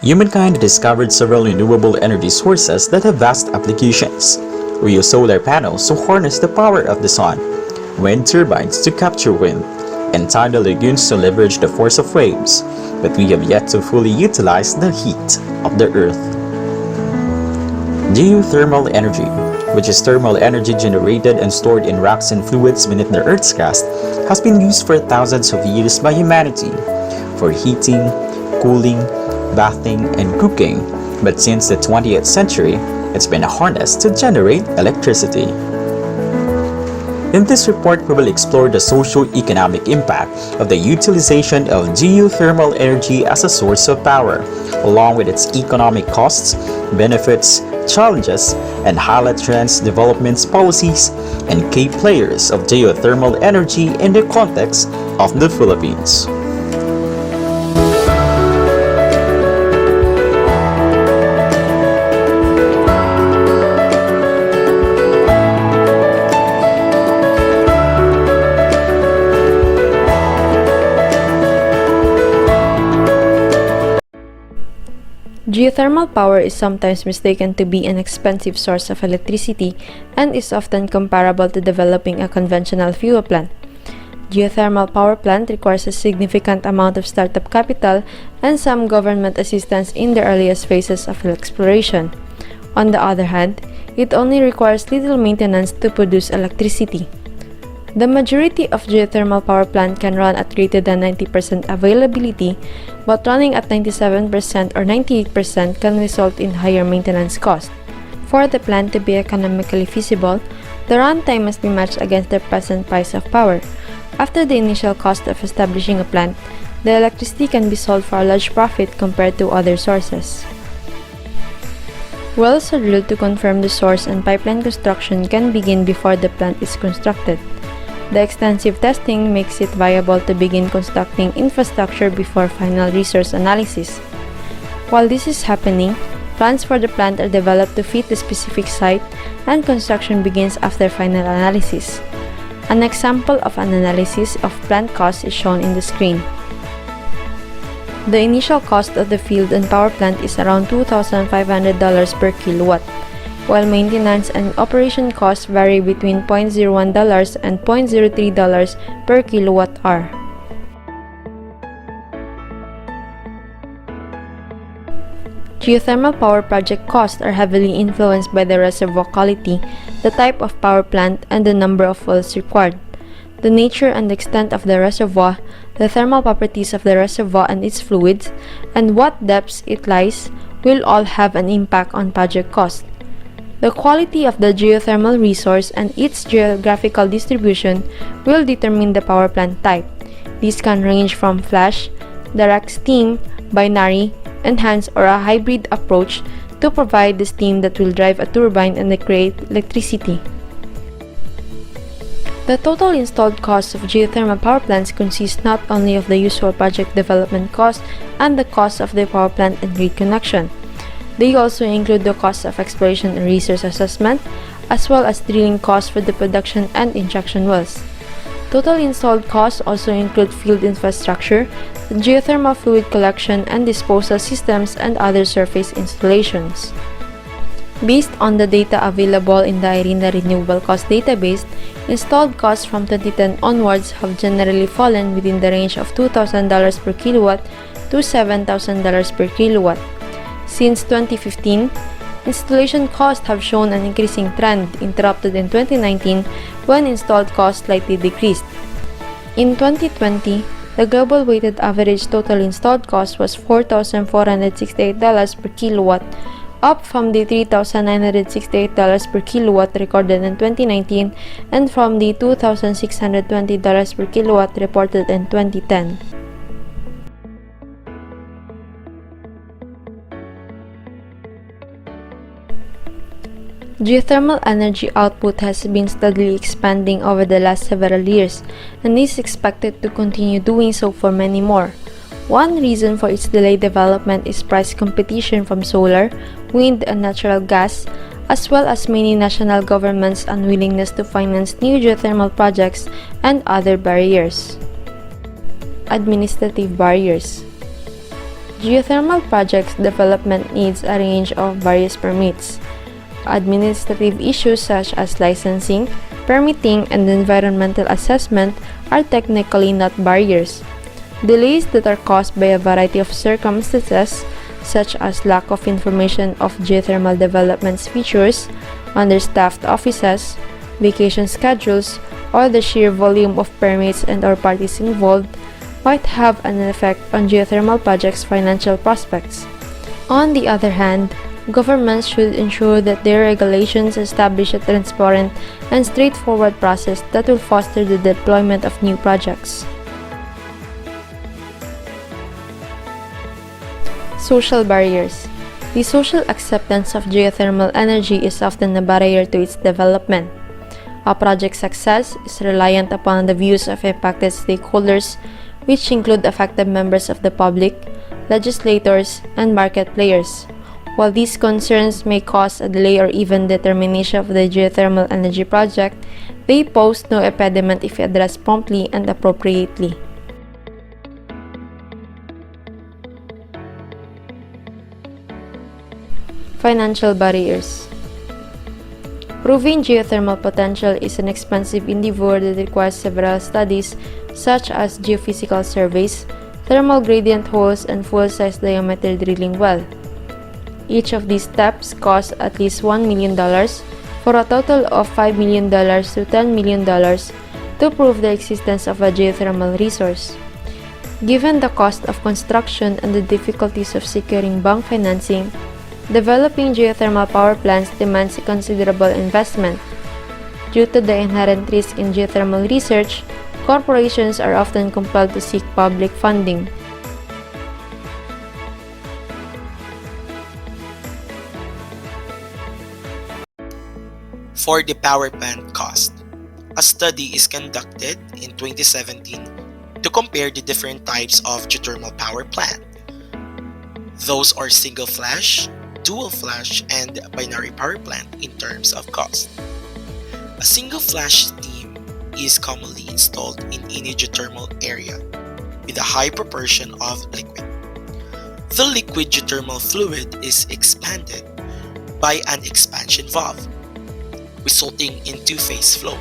Humankind discovered several renewable energy sources that have vast applications. We use solar panels to harness the power of the sun, wind turbines to capture wind, and tidal lagoons to leverage the force of waves, but we have yet to fully utilize the heat of the earth. Geothermal energy, which is thermal energy generated and stored in rocks and fluids beneath the Earth's crust, has been used for thousands of years by humanity for heating, cooling, bathing, and cooking, but since the 20th century, it's been harnessed to generate electricity. In this report, we will explore the socio-economic impact of the utilization of geothermal energy as a source of power, along with its economic costs, benefits, challenges, and highlight trends, developments, policies, and key players of geothermal energy in the context of the Philippines. Geothermal power is sometimes mistaken to be an expensive source of electricity and is often comparable to developing a conventional fuel plant. Geothermal power plant requires a significant amount of startup capital and some government assistance in the earliest phases of exploration. On the other hand, it only requires little maintenance to produce electricity. The majority of geothermal power plant can run at greater than 90% availability, but running at 97% or 98% can result in higher maintenance cost. For the plant to be economically feasible, the runtime must be matched against the present price of power. After the initial cost of establishing a plant, the electricity can be sold for a large profit compared to other sources. Wells are drilled to confirm the source, and pipeline construction can begin before the plant is constructed. The extensive testing makes it viable to begin constructing infrastructure before final resource analysis. While this is happening, plans for the plant are developed to fit the specific site, and construction begins after final analysis. An example of an analysis of plant cost is shown in the screen. The initial cost of the field and power plant is around $2,500 per kilowatt, while maintenance and operation costs vary between $0.01 and $0.03 per kilowatt-hour. Geothermal power project costs are heavily influenced by the reservoir quality, the type of power plant, and the number of wells required. The nature and extent of the reservoir, the thermal properties of the reservoir and its fluids, and what depths it lies will all have an impact on project cost. The quality of the geothermal resource and its geographical distribution will determine the power plant type. These can range from flash, direct steam, binary, enhanced, or a hybrid approach to provide the steam that will drive a turbine and create electricity. The total installed cost of geothermal power plants consists not only of the usual project development cost and the cost of the power plant and grid connection. They also include the cost of exploration and resource assessment, as well as drilling costs for the production and injection wells. Total installed costs also include field infrastructure, geothermal fluid collection and disposal systems, and other surface installations. Based on the data available in the IRENA Renewable Cost Database, installed costs from 2010 onwards have generally fallen within the range of $2,000 per kilowatt to $7,000 per kilowatt. Since 2015, installation costs have shown an increasing trend, interrupted in 2019 when installed costs slightly decreased. In 2020, the global weighted average total installed cost was $4,468 per kilowatt, up from the $3,968 per kilowatt recorded in 2019 and from the $2,620 per kilowatt reported in 2010. Geothermal energy output has been steadily expanding over the last several years and is expected to continue doing so for many more. One reason for its delayed development is price competition from solar, wind, and natural gas, as well as many national governments' unwillingness to finance new geothermal projects and other barriers. Administrative barriers. Geothermal projects development needs a range of various permits. Administrative issues such as licensing, permitting, and environmental assessment are technically not barriers. Delays that are caused by a variety of circumstances, such as lack of information of geothermal development's features, understaffed offices, vacation schedules, or the sheer volume of permits and/or parties involved, might have an effect on geothermal projects' financial prospects. On the other hand, governments should ensure that their regulations establish a transparent and straightforward process that will foster the deployment of new projects. Social barriers. The social acceptance of geothermal energy is often a barrier to its development. A project's success is reliant upon the views of impacted stakeholders, which include affected members of the public, legislators, and market players. While these concerns may cause a delay or even determination of the geothermal energy project, they pose no impediment if addressed promptly and appropriately. Financial barriers. Proving geothermal potential is an expensive endeavor that requires several studies such as geophysical surveys, thermal gradient holes, and full-size diameter drilling well. Each of these steps costs at least $1 million for a total of $5 million to $10 million to prove the existence of a geothermal resource. Given the cost of construction and the difficulties of securing bank financing, developing geothermal power plants demands a considerable investment. Due to the inherent risk in geothermal research, corporations are often compelled to seek public funding. For the power plant cost, a study is conducted in 2017 to compare the different types of geothermal power plant. Those are single flash, dual flash, and binary power plant in terms of cost. A single flash steam is commonly installed in any geothermal area with a high proportion of liquid. The liquid geothermal fluid is expanded by an expansion valve, resulting in two-phase flow.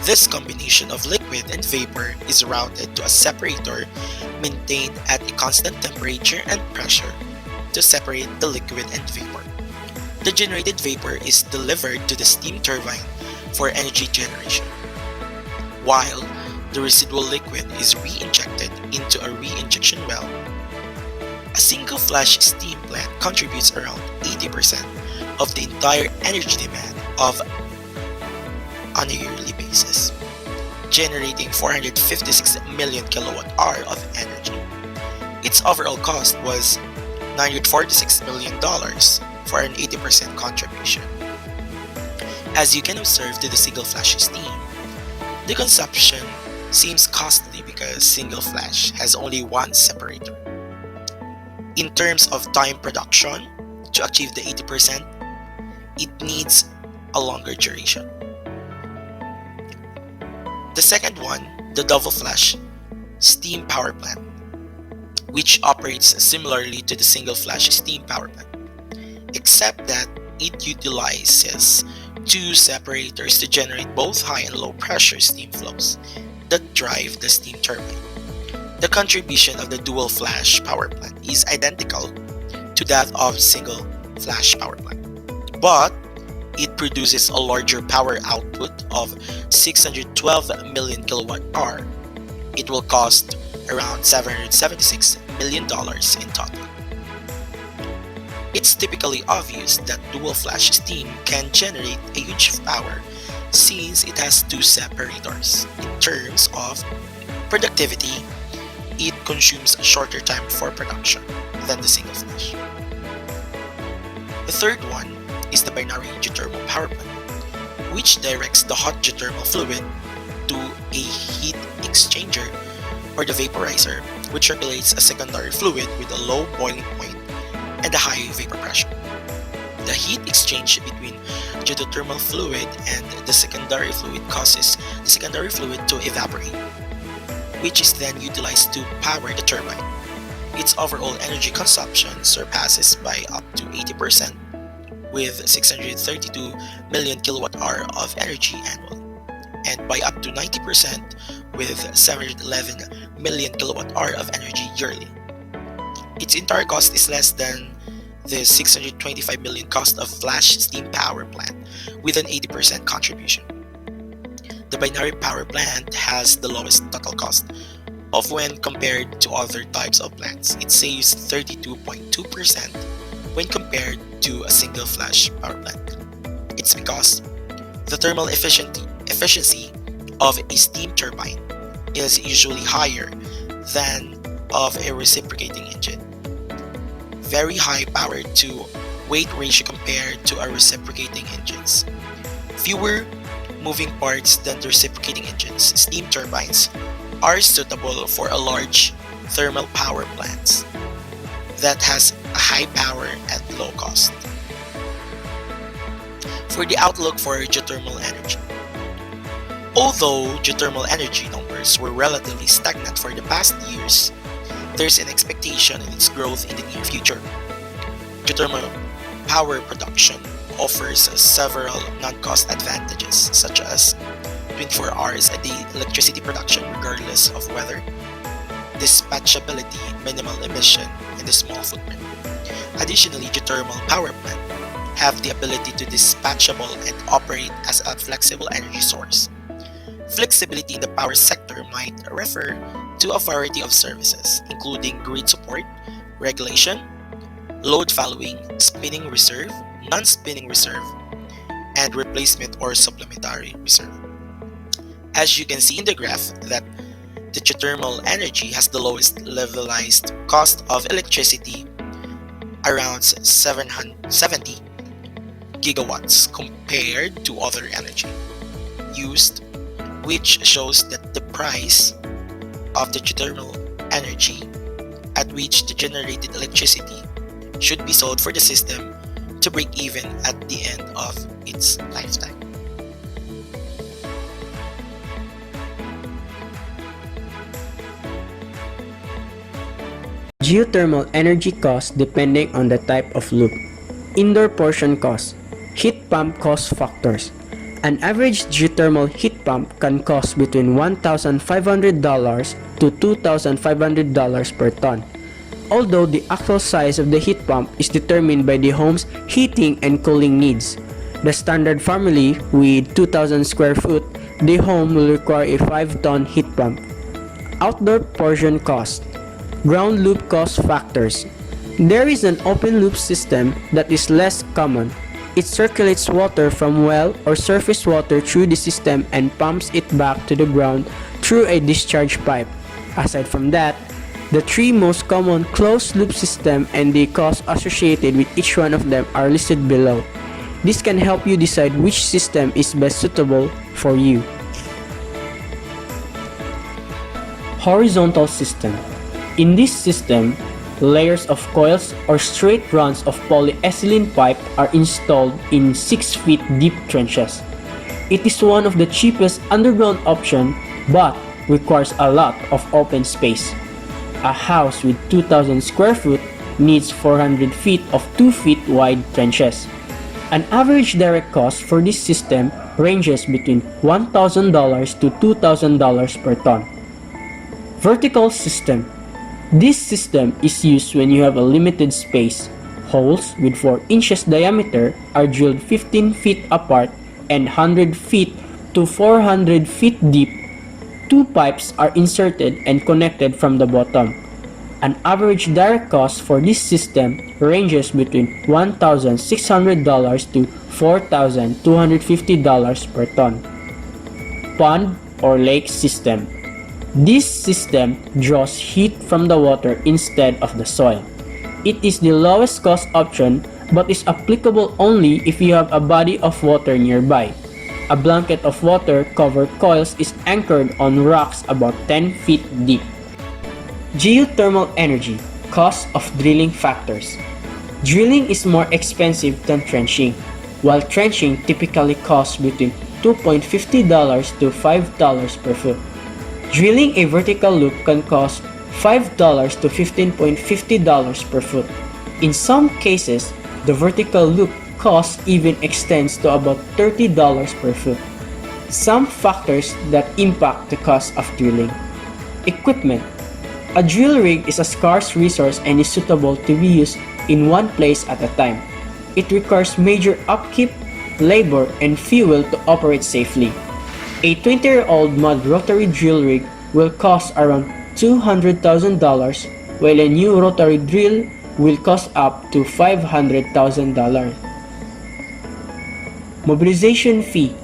This combination of liquid and vapor is routed to a separator maintained at a constant temperature and pressure to separate the liquid and vapor. The generated vapor is delivered to the steam turbine for energy generation, while the residual liquid is re-injected into a re-injection well. A single flash steam plant contributes around 80% of the entire energy demand on a yearly basis, generating 456 million kilowatt-hour of energy. Its overall cost was $946 million for an 80% contribution. As you can observe to the single flash steam, the consumption seems costly because single flash has only one separator. In terms of time production, to achieve the 80%, it needs a longer duration. The second one, the double flash steam power plant, which operates similarly to the single flash steam power plant, except that it utilizes two separators to generate both high and low pressure steam flows that drive the steam turbine. The contribution of the dual flash power plant is identical to that of single flash power plant, but it produces a larger power output of 612 million kilowatt-hour. It will cost around $776 million in total. It's typically obvious that dual flash steam can generate a huge power since it has two separators. In terms of productivity, it consumes a shorter time for production than the single flash. The third one is the binary geothermal power plant, which directs the hot geothermal fluid to a heat exchanger or the vaporizer, which regulates a secondary fluid with a low boiling point and a high vapor pressure. The heat exchange between geothermal fluid and the secondary fluid causes the secondary fluid to evaporate, which is then utilized to power the turbine. its overall energy consumption surpasses by up to 80%, with 632 million kilowatt-hour of energy annually, and by up to 90% with 711 million kilowatt-hour of energy yearly. Its entire cost is less than the 625 million cost of flash steam power plant, with an 80% contribution. The binary power plant has the lowest total cost of when compared to other types of plants. It saves 32.2% when compared to a single flash power plant. It's because the thermal efficiency of a steam turbine is usually higher than of a reciprocating engine. Very high power to weight ratio compared to a reciprocating engines. Fewer moving parts than the reciprocating engines. Steam turbines are suitable for a large thermal power plants that has a high power at low cost. For the outlook for geothermal energy. Although geothermal energy numbers were relatively stagnant for the past years, there's an expectation in its growth in the near future. Geothermal power production offers several non-cost advantages, such as 24 hours a day electricity production regardless of weather, dispatchability, minimal emission, and a small footprint. Additionally, geothermal power plants have the ability to dispatchable and operate as a flexible energy source. Flexibility in the power sector might refer to a variety of services, including grid support, regulation, load following, spinning reserve, non-spinning reserve, and replacement or supplementary reserve. As you can see in the graph, that the geothermal energy has the lowest levelized cost of electricity, around 770 gigawatts compared to other energy used, which shows that the price of the geothermal energy at which the generated electricity should be sold for the system to break even at the end of its lifetime. Geothermal energy cost depending on the type of loop. Indoor portion cost. Heat pump cost factors. An average geothermal heat pump can cost between $1,500 to $2,500 per ton. Although the actual size of the heat pump is determined by the home's heating and cooling needs. The standard family with 2,000 square foot, the home will require a 5-ton heat pump. Outdoor portion cost. Ground loop cost factors. There is an open loop system that is less common. It circulates water from well or surface water through the system and pumps it back to the ground through a discharge pipe. Aside from that, the three most common closed loop system and the costs associated with each one of them are listed below. This can help you decide which system is best suitable for you. Horizontal system. In this system, layers of coils or straight runs of polyethylene pipe are installed in 6 feet deep trenches. It is one of the cheapest underground option but requires a lot of open space. A house with 2,000 square foot needs 400 feet of 2 feet wide trenches. An average direct cost for this system ranges between $1,000 to $2,000 per ton. Vertical system. This system is used when you have a limited space. Holes with 4 inches diameter are drilled 15 feet apart and 100 feet to 400 feet deep. 2 pipes are inserted and connected from the bottom. An average direct cost for this system ranges between $1,600 to $4,250 per ton. Pond or lake system. This system draws heat from the water instead of the soil. It is the lowest cost option but is applicable only if you have a body of water nearby. A blanket of water covered coils is anchored on rocks about 10 feet deep. Geothermal energy, cost of drilling factors. Drilling is more expensive than trenching, while trenching typically costs between $2.50 to $5 per foot. Drilling a vertical loop can cost $5 to $15.50 per foot. In some cases, the vertical loop cost even extends to about $30 per foot. Some factors that impact the cost of drilling. Equipment. A drill rig is a scarce resource and is suitable to be used in one place at a time. It requires major upkeep, labor, and fuel to operate safely. A 20-year-old mud rotary drill rig will cost around $200,000, while a new rotary drill will cost up to $500,000. Mobilization fee.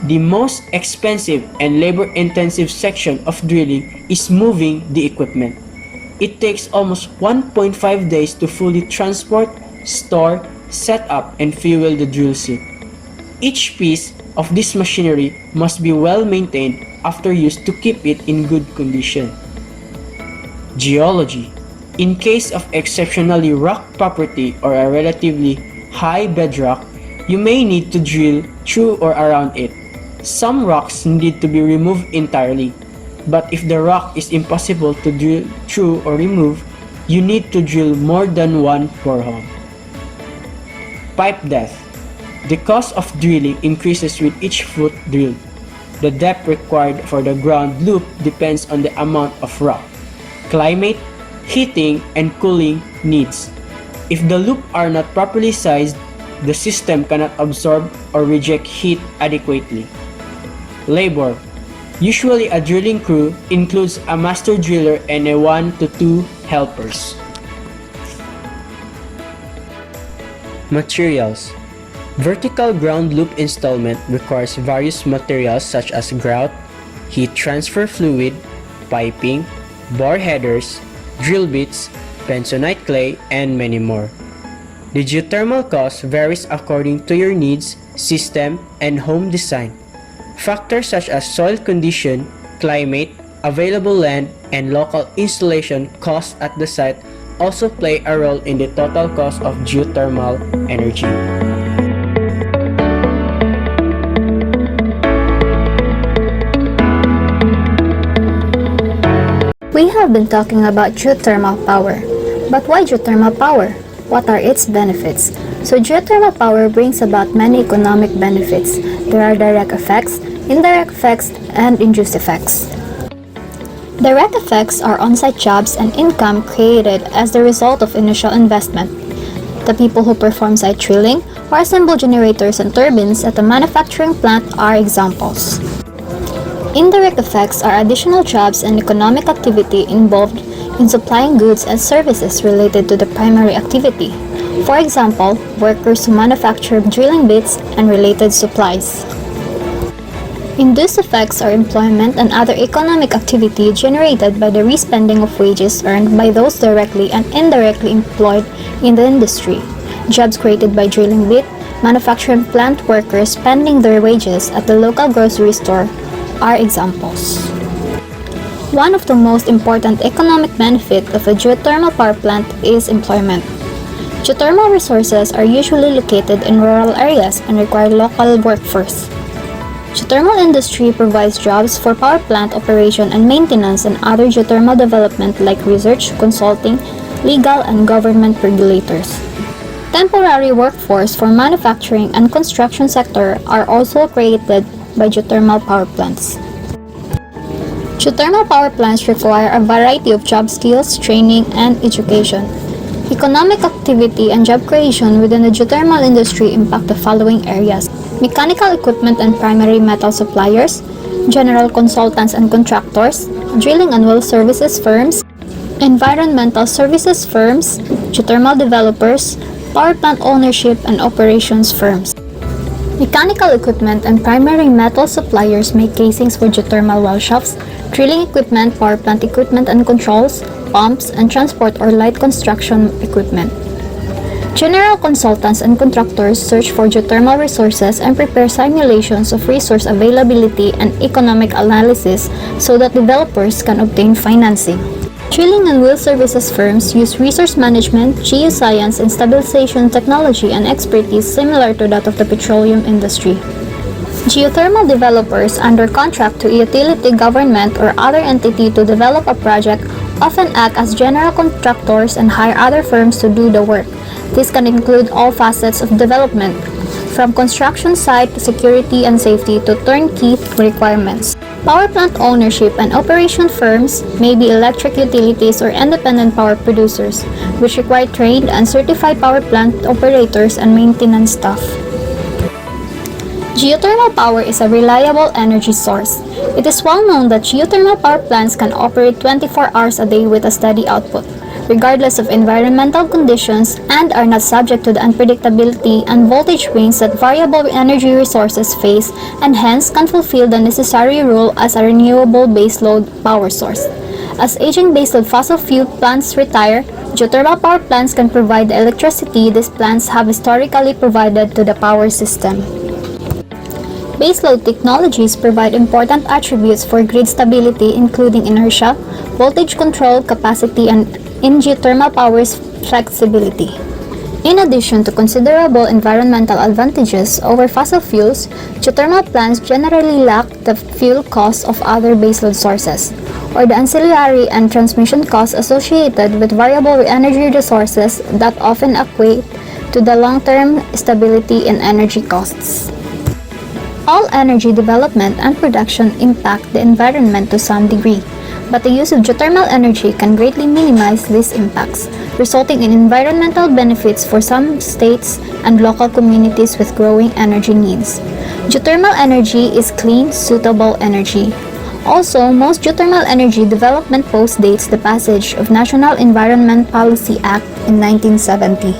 The most expensive and labor-intensive section of drilling is moving the equipment. It takes almost 1.5 days to fully transport, store, set up, and fuel the drill suit. Each piece of this machinery must be well maintained after use to keep it in good condition. Geology. In case of exceptionally rock property or a relatively high bedrock, you may need to drill through or around it. Some rocks need to be removed entirely, but if the rock is impossible to drill through or remove, you need to drill more than one borehole. Pipe depth. The cost of drilling increases with each foot drilled. The depth required for the ground loop depends on the amount of rock, climate, heating, and cooling needs. If the loop are not properly sized, the system cannot absorb or reject heat adequately. Labor. Usually a drilling crew includes a master driller and 1 to 2 helpers. Materials. Vertical ground loop installment requires various materials such as grout, heat transfer fluid, piping, bore headers, drill bits, bentonite clay, and many more. The geothermal cost varies according to your needs, system, and home design. Factors such as soil condition, climate, available land, and local installation costs at the site also play a role in the total cost of geothermal energy. We have been talking about geothermal power. But why geothermal power? What are its benefits? So geothermal power brings about many economic benefits. There are direct effects, indirect effects, and induced effects. Direct effects are on-site jobs and income created as the result of initial investment. The people who perform site drilling or assemble generators and turbines at a manufacturing plant are examples. Indirect effects are additional jobs and economic activity involved in supplying goods and services related to the primary activity. For example, workers who manufacture drilling bits and related supplies. Induced effects are employment and other economic activity generated by the respending of wages earned by those directly and indirectly employed in the industry. Jobs created by drilling bit, manufacturing plant workers spending their wages at the local grocery store are examples. One of the most important economic benefits of a geothermal power plant is employment. Geothermal resources are usually located in rural areas and require local workforce. Geothermal industry provides jobs for power plant operation and maintenance and other geothermal development like research, consulting, legal, and government regulators. Temporary workforce for manufacturing and construction sector are also created by geothermal power plants. Geothermal power plants require a variety of job skills, training, and education. Economic activity and job creation within the geothermal industry impact the following areas: mechanical equipment and primary metal suppliers, general consultants and contractors, drilling and well services firms, environmental services firms, geothermal developers, power plant ownership and operations firms. Mechanical equipment and primary metal suppliers make casings for geothermal well shafts, drilling equipment, power plant equipment and controls, pumps, and transport or light construction equipment. General consultants and contractors search for geothermal resources and prepare simulations of resource availability and economic analysis so that developers can obtain financing. Drilling and well services firms use resource management, geoscience, and stabilization technology and expertise similar to that of the petroleum industry. Geothermal developers under contract to a utility, government, or other entity to develop a project often act as general contractors and hire other firms to do the work. This can include all facets of development, from construction site to security and safety to turnkey requirements. Power plant ownership and operation firms may be electric utilities or independent power producers, which require trained and certified power plant operators and maintenance staff. Geothermal power is a reliable energy source. It is well known that geothermal power plants can operate 24 hours a day with a steady output, regardless of environmental conditions, and are not subject to the unpredictability and voltage range that variable energy resources face, and hence can fulfill the necessary role as a renewable baseload power source. As aging baseload fossil fuel plants retire, geothermal power plants can provide the electricity these plants have historically provided to the power system. Baseload technologies provide important attributes for grid stability, including inertia, voltage control, capacity, and in geothermal power's flexibility. In addition to considerable environmental advantages over fossil fuels, geothermal plants generally lack the fuel costs of other baseload sources, or the ancillary and transmission costs associated with variable energy resources that often equate to the long-term stability in energy costs. All energy development and production impact the environment to some degree, but the use of geothermal energy can greatly minimize these impacts, resulting in environmental benefits for some states and local communities with growing energy needs. Geothermal energy is clean, suitable energy. Also, most geothermal energy development postdates the passage of National Environment Policy Act in 1970.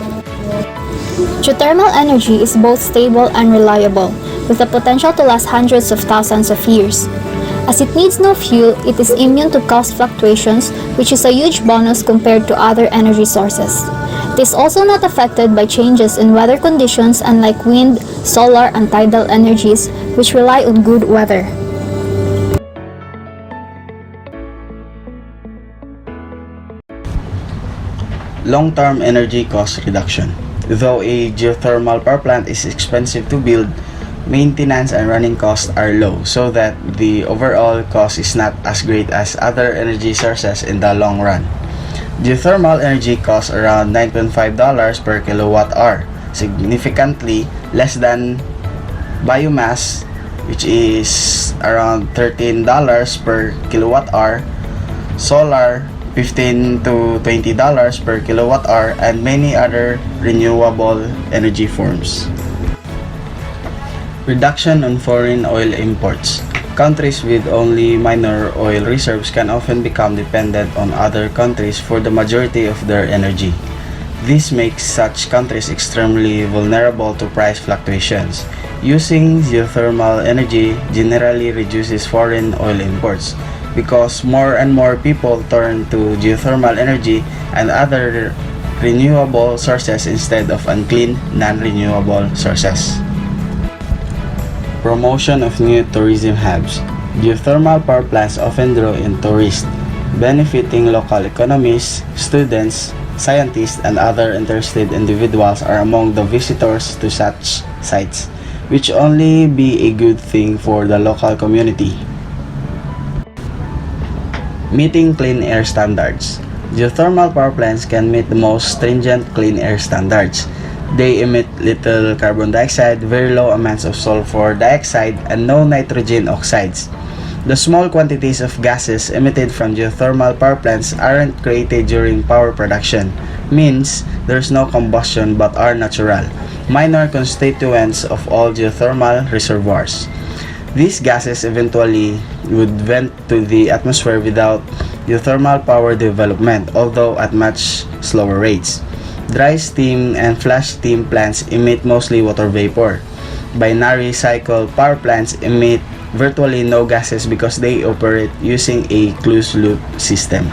Geothermal energy is both stable and reliable, with the potential to last hundreds of thousands of years. As it needs no fuel, it is immune to cost fluctuations, which is a huge bonus compared to other energy sources. It is also not affected by changes in weather conditions, unlike wind, solar, and tidal energies, which rely on good weather. Long-term energy cost reduction. Though a geothermal power plant is expensive to build, maintenance and running costs are low, so that the overall cost is not as great as other energy sources in the long run. Geothermal energy costs around $9.5 per kilowatt hour, significantly less than biomass, which is around $13 per kilowatt hour, solar $15 to $20 per kilowatt hour, and many other renewable energy forms. Reduction on foreign oil imports. Countries with only minor oil reserves can often become dependent on other countries for the majority of their energy. This makes such countries extremely vulnerable to price fluctuations. Using geothermal energy generally reduces foreign oil imports, because more and more people turn to geothermal energy and other renewable sources instead of unclean, non-renewable sources. Promotion of new tourism hubs. Geothermal power plants often draw in tourists, benefiting local economies. Students, scientists, and other interested individuals are among the visitors to such sites, which only be a good thing for the local community. Meeting clean air standards. Geothermal power plants can meet the most stringent clean air standards. They emit little carbon dioxide, very low amounts of sulfur dioxide, and no nitrogen oxides. The small quantities of gases emitted from geothermal power plants aren't created during power production, means there's no combustion but are natural, minor constituents of all geothermal reservoirs. These gases eventually would vent to the atmosphere without geothermal power development, although at much slower rates. Dry steam and flash steam plants emit mostly water vapor. Binary cycle power plants emit virtually no gases because they operate using a closed-loop system.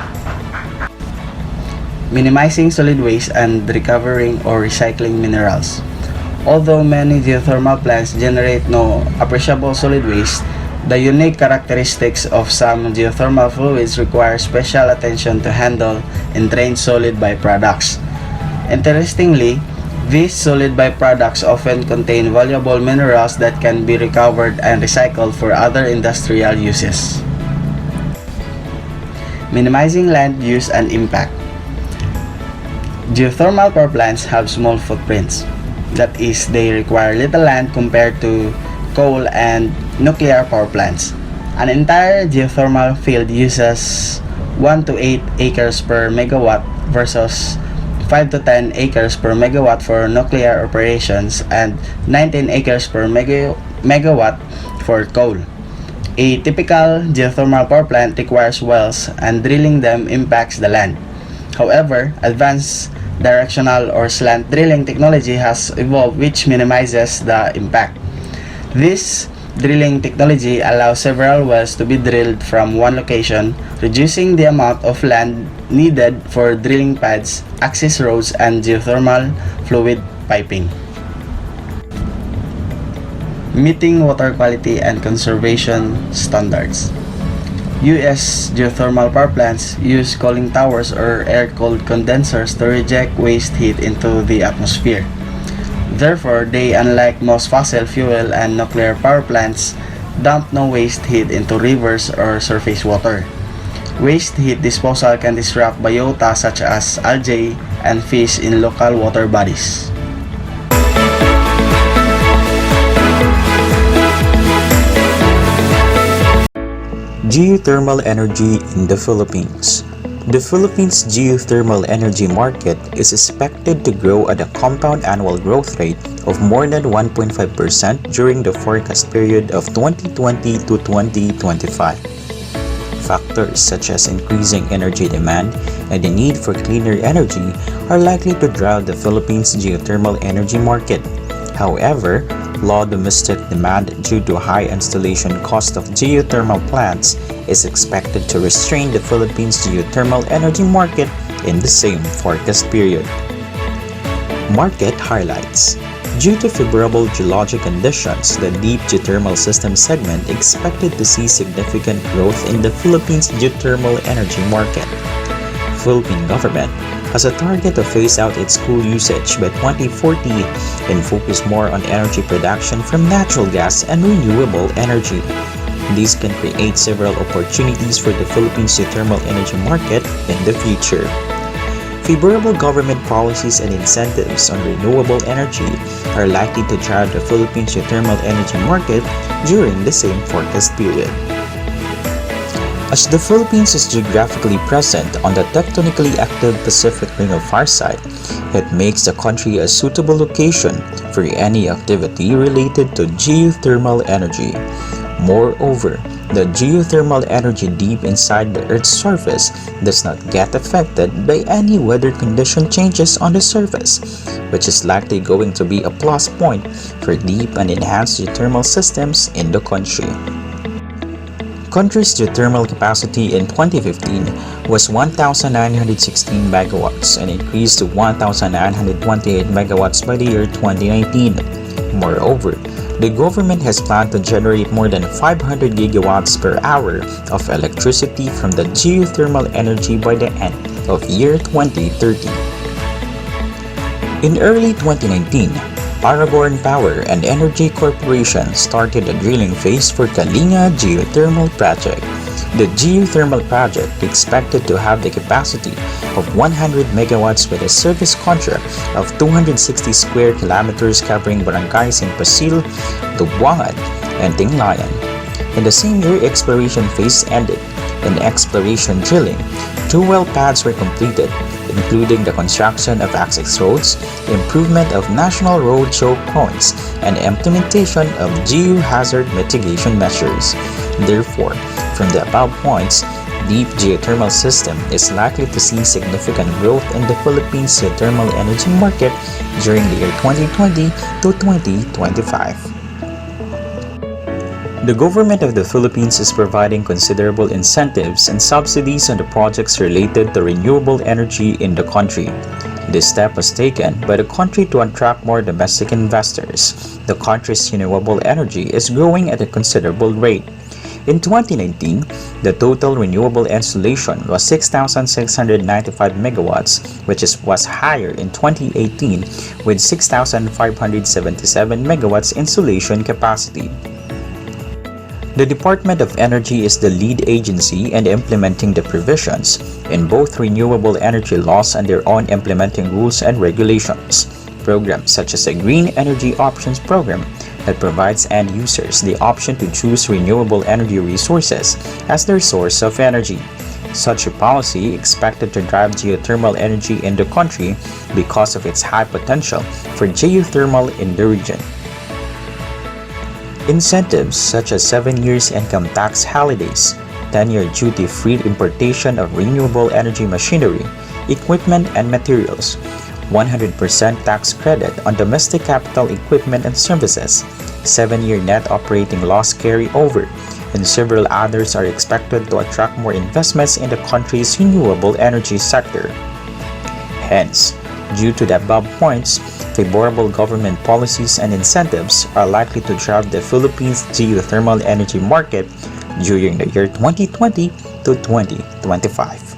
Minimizing solid waste and recovering or recycling minerals. Although many geothermal plants generate no appreciable solid waste, the unique characteristics of some geothermal fluids require special attention to handle and drain solid byproducts. Interestingly, these solid byproducts often contain valuable minerals that can be recovered and recycled for other industrial uses. minimizing land use and impact. Geothermal power plants have small footprints. That is, they require little land compared to coal and nuclear power plants. An entire geothermal field uses 1 to 8 acres per megawatt versus 5 to 10 acres per megawatt for nuclear operations and 19 acres per megawatt for coal. A typical geothermal power plant requires wells and drilling them impacts the land. However, advanced directional or slant drilling technology has evolved which minimizes the impact. This drilling technology allows several wells to be drilled from one location, reducing the amount of land needed for drilling pads, access roads, and geothermal fluid piping. Meeting water quality and conservation standards. U.S. geothermal power plants use cooling towers or air-cooled condensers to reject waste heat into the atmosphere. Therefore, they, unlike most fossil fuel and nuclear power plants, dump no waste heat into rivers or surface water. Waste heat disposal can disrupt biota such as algae and fish in local water bodies. Geothermal energy in the Philippines. The Philippines' geothermal energy market is expected to grow at a compound annual growth rate of more than 1.5% during the forecast period of 2020 to 2025. Factors such as increasing energy demand and the need for cleaner energy are likely to drive the Philippines' geothermal energy market. However, low domestic demand due to high installation cost of geothermal plants is expected to restrain the Philippines' geothermal energy market in the same forecast period. Market highlights. Due to favorable geologic conditions, the deep geothermal system segment expected to see significant growth in the Philippines' geothermal energy market. Philippine government has a target to phase out its coal usage by 2040 and focus more on energy production from natural gas and renewable energy. These can create several opportunities for the Philippines geothermal energy market in the future. Favorable government policies and incentives on renewable energy are likely to drive the Philippines geothermal energy market during the same forecast period. As the Philippines is geographically present on the tectonically active Pacific Ring of Fire site, it makes the country a suitable location for any activity related to geothermal energy. Moreover, the geothermal energy deep inside the Earth's surface does not get affected by any weather condition changes on the surface, which is likely going to be a plus point for deep and enhanced geothermal systems in the country. Country's geothermal capacity in 2015 was 1,916 megawatts and increased to 1,928 megawatts by the year 2019. Moreover, the government has planned to generate more than 500 gigawatts per hour of electricity from the geothermal energy by the end of year 2030. In early 2019, Paragon Power and Energy Corporation started the drilling phase for Kalinga Geothermal Project. The geothermal project is expected to have the capacity of 100 megawatts with a service contract of 260 square kilometers covering barangays in Pasil, Tubuangan, and Tinglayan. In the same year, exploration phase ended. In exploration drilling, 2 well pads were completed, including the construction of access roads, improvement of national road choke points, and implementation of geohazard mitigation measures. Therefore, from the above points, deep geothermal system is likely to see significant growth in the Philippines geothermal energy market during the year 2020 to 2025. The government of the Philippines is providing considerable incentives and subsidies on the projects related to renewable energy in the country. This step was taken by the country to attract more domestic investors. The country's renewable energy is growing at a considerable rate. In 2019, the total renewable installation was 6,695 megawatts, which was higher in 2018 with 6,577 megawatts installation capacity. The Department of Energy is the lead agency in implementing the provisions in both renewable energy laws and their own implementing rules and regulations. Programs such as the Green Energy Options Program that provides end users the option to choose renewable energy resources as their source of energy. Such a policy expected to drive geothermal energy in the country because of its high potential for geothermal in the region. Incentives such as 7 years income tax holidays, 10-year duty-free importation of renewable energy machinery, equipment and materials, 100% tax credit on domestic capital equipment and services, 7-year net operating loss carryover, and several others are expected to attract more investments in the country's renewable energy sector. Hence, due to the above points, favorable government policies and incentives are likely to drive the Philippines' geothermal energy market during the year 2020 to 2025.